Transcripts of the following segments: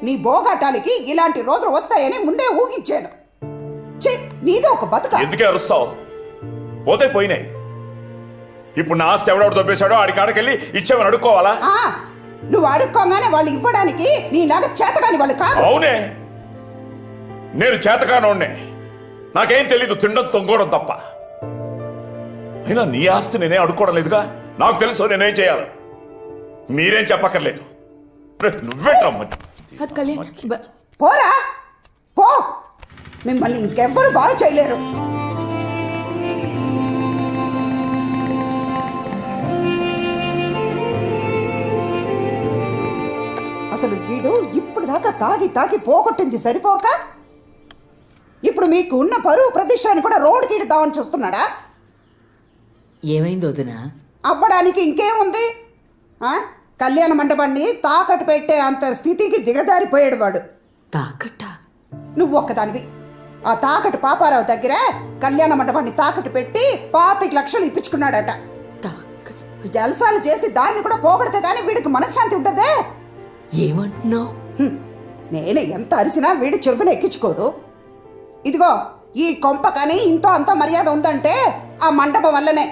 నీ బోగాటాలకి ఇలాంటి రోజులు వస్తాయని ముందే ఊహించాను. ఛీ, నీది ఒక బతుక. ఎందుకే అరుస్తావు? పోతే పోయినాయి. ఇప్పుడు నా ఆస్తి ఎవడెవడు దొబ్బేశాడో ఆడి కాడకెళ్ళి ఇచ్చేమని అడుక్కోవాలా? నువ్వు అడుక్కోగానే వాళ్ళు ఇవ్వడానికి నీలాగా చేతగాని వాళ్ళు కాదు. అవునే, నేను చేతకానోడ్నే. నాకేం తెలీదు, తినడం తొంగోవడం తప్ప. అయినా నీ ఆస్తి నేనే అడుక్కోవడం లేదుగా. నాకు తెలుసు నేనేం చేయాలి. మీరేం చెప్పక్కర్లేదు. నువ్వే పోరా పో, మిమ్మల్ని ఇంకెవ్వరు బాగు చేయలేరు. అసలు వీడు ఇప్పుడు దాకా తాగి తాగి పోగొట్టింది సరిపోక ఇప్పుడు మీకు ఉన్న పరువు ప్రతిష్టాన్ని కూడా రోడ్డుకి ఇద్దామని చూస్తున్నాడా? ఏమైంది వదినా? అవ్వడానికి ఇంకేముంది? కళ్యాణ మండపాన్ని తాకట్టు పెట్టే అంత స్థితికి దిగజారిపోయాడు వాడు. తాకట్ట? నువ్వు ఒక్కదానివి. ఆ తాకట్టు పాపారావు దగ్గర కళ్యాణ మండపాన్ని తాకట్టు పెట్టి 25 లక్షలు ఇప్పించుకున్నాడట. జలసాలు చేసి దాన్ని కూడా పోగొడితే కానీ వీడికి మనశ్శాంతి ఉంటుందే. ఏమంటున్నావు? నేనే ఎంత అరిసినా వీడి చెవుని ఎక్కించుకోడు. ఇదిగో ఈ కొంప కానీ ఇంతో అంత మర్యాద ఉందంటే ఆ మండపం వల్లనే.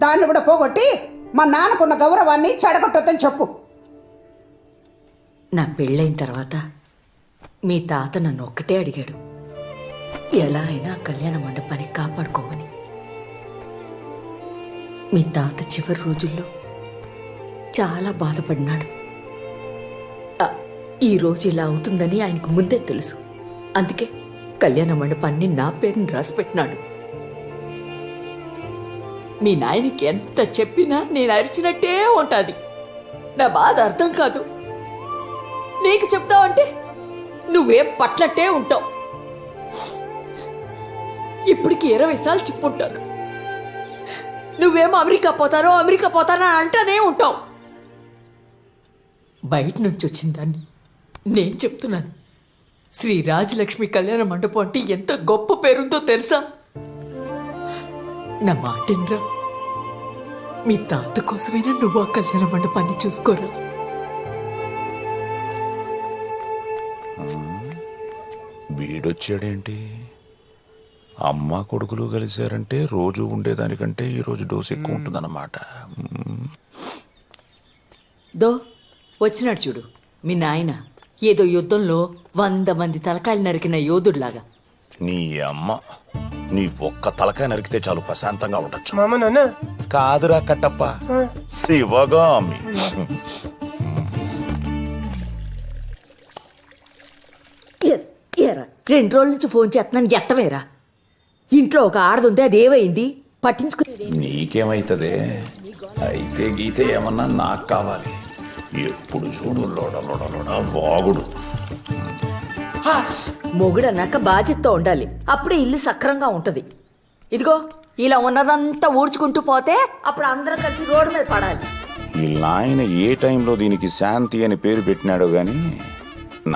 దాన్ని కూడా పోగొట్టి మా నాన్నకున్న గౌరవాన్ని చెడగొట్టొద్దని చెప్పు. నా పెళ్ళైన తర్వాత మీ తాత నన్ను ఒక్కటే అడిగాడు, ఎలా అయినా కళ్యాణ మండపాన్ని కాపాడుకోమని. మీ తాత చివరి రోజుల్లో చాలా బాధపడినాడు. ఈ రోజు ఇలా అవుతుందని ఆయనకు ముందే తెలుసు. అందుకే కళ్యాణ మండపాన్ని నా పేరుని రాసిపెట్టినాడు. మీ నాయనకి ఎంత చెప్పినా నేను అరిచినట్టే ఉంటుంది. నా బాధ అర్థం కాదు. నీకు చెప్తావంటే నువ్వేం పట్లట్టే ఉంటావు. ఇప్పటికి 20 సార్లు చెప్పుంటాను. నువ్వేమో అమెరికా పోతానా అంటానే ఉంటావు. బయట నుంచి వచ్చిందాన్ని నేను చెప్తున్నాను. శ్రీ రాజలక్ష్మి కళ్యాణ మండపం అంటే ఎంత గొప్ప పేరుందో తెలుసా? నా మాటిన్రా, మీ తాత కోసమైనా నువ్వు ఆ కళ్యాణ మండపాన్ని చూసుకోరా. వీడొచ్చాడేంటి? అమ్మ కొడుకులు కలిశారంటే రోజు ఉండేదానికంటే ఈరోజు డోసు ఎక్కువ ఉంటుందన్నమాట. దో వచ్చినాడు చూడు మీ నాయన. ఏదో యుద్ధంలో 100 మంది తలకాయలు నరికిన యోధుడిలాగా. నీ అమ్మ, నీ ఒక్క తలకాయ నరికితే చాలు ప్రశాంతంగా ఉండొచ్చు. మామ నాన్న కాదురా కట్టప్ప, శివగామి. ఏరా 2 రోజుల నుంచి ఫోన్ చేస్తున్నాను, ఎత్తవేరా? ఇంట్లో ఒక ఆడదుంది, అది ఏమైంది? పట్టించుకునేది నీకేమైతుంది? అయితే గీతే ఏమన్నా నాకు కావాలి. ఎప్పుడు చూడు లోడ లోడ లోడ వాగుడు. మొగుడన్నాక బాధ్యతతో ఉండాలి, అప్పుడే ఇల్లు సక్రంగా ఉంటది. ఇదిగో ఇలా ఉన్నదంతా ఊడ్చుకుంటూ పోతే అప్పుడు అందరం కలిసి రోడ్డు మీద పడాలి. ఈ నాయన ఏ టైంలో దీనికి శాంతి అని పేరు పెట్టినాడో గాని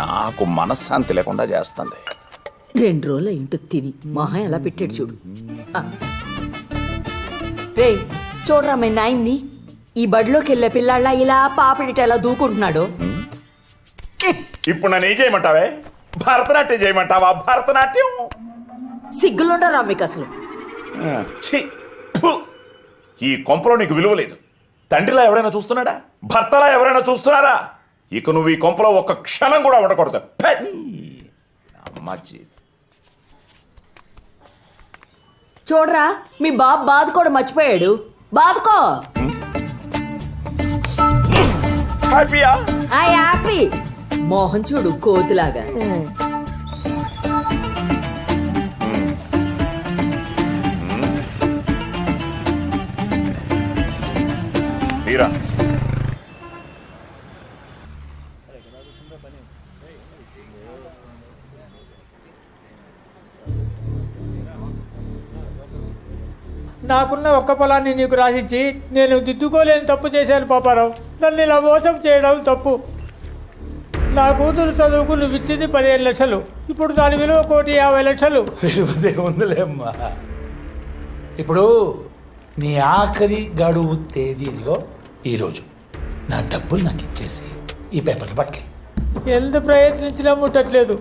నాకు మనశ్శాంతి లేకుండా చేస్తుంది. 2 రోజుల ఇంటూ తిని మహా ఎలా పెట్టాడు చూడు. రే చూడరా మీ నాయన్ని, ఈ బడిలోకి వెళ్ళే పిల్లాళ్ళ ఇలా పాపిడిట ఎలా దూకుంటున్నాడు. ఇప్పుడు నన్ను ఏం చేయమంటావే? భరతనాట్యం చేయమంటావా? భరతనాట్యం సిగ్గులుండరా మీకు అసలు? ఈ కొంపలో నీకు విలువ లేదు. తండ్రిలా ఎవరైనా చూస్తున్నాడా? భర్తలా ఎవరైనా చూస్తున్నారా? ఇక నువ్వు ఈ కొంపలో ఒక్క క్షణం కూడా ఉండకూడదు. చూడరా మీ బాబు బాదుకోవడం మర్చిపోయాడు. బాదుకో. హ్యాపీ మోహన్ చూడు కోతులాగా. తీరా నాకున్న ఒక్క పొలాన్ని నీకు రాసిచ్చి నేను దిద్దుకోలేని తప్పు చేశాను పాపారావు. నన్ను ఇలా మోసం చేయడం తప్పు. నా కూతురు చదువుకు నువ్వు ఇచ్చింది 15 లక్షలు. ఇప్పుడు దాని విలువ 1,50,00,000. విలువదే ఉందిలేమ్మా. ఇప్పుడు నీ ఆఖరి గడువు తేదీ ఇదిగో ఈరోజు. నా డబ్బులు నాకు ఇచ్చేసి ఈ పేపర్లు పట్టుకే. ఎంత ప్రయత్నించినా ముట్టట్లేదు.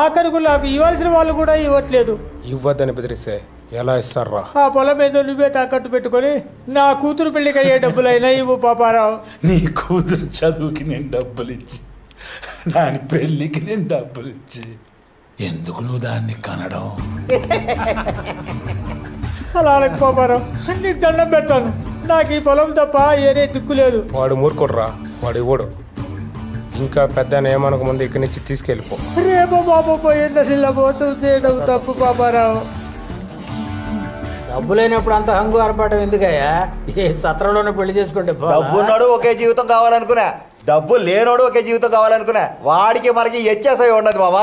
ఆఖరికి నాకు ఇవ్వాల్సిన వాళ్ళు కూడా ఇవ్వట్లేదు. ఇవ్వద్దని బెదిరిస్తే ఎలా ఇస్తారా? ఆ పొలం ఏదో నువ్వే తాకట్టు పెట్టుకొని నా కూతురు పెళ్లికి అయ్యే డబ్బులైనా ఇవ్వు పాపారావు. నీ కూతురు చదువుకి నేను డబ్బులు ఇచ్చి, దాని పెళ్ళికి నేను డబ్బులు ఇచ్చి, ఎందుకు నువ్వు దాన్ని కనడం? అలా అనకు పాపారావు, నీకు దండం పెడతాను. నాకు ఈ పొలం తప్ప ఏరే దిక్కు లేదు. వాడు మూర్ఖుడురా, వాడు ఇవ్వడు. ఇంకా పెద్ద ఏమనక ముందు ఇక్కడి నుంచి తీసుకెళ్ళిపో. రేపో బాబు పోయిందని ఇలా మోసం చేయడం తప్పు పాపారావు. డబ్బు లేనప్పుడు అంత హంగు ఆర్పాటం ఎందుకయ్యా? ఏ సత్రంలోనే పెళ్లి చేసుకుంటే పోలా? డబ్బు ఉన్నాడు ఒకే జీవితం కావాలనుకున్నా, డబ్బు లేనోడు ఒకే జీవితం కావాలనుకున్నా. వాడికి మనకి వ్యత్యాసం ఉన్నది మావా.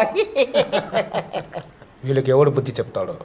వీళ్ళకి ఎవడు బుద్ధి చెప్తాడు?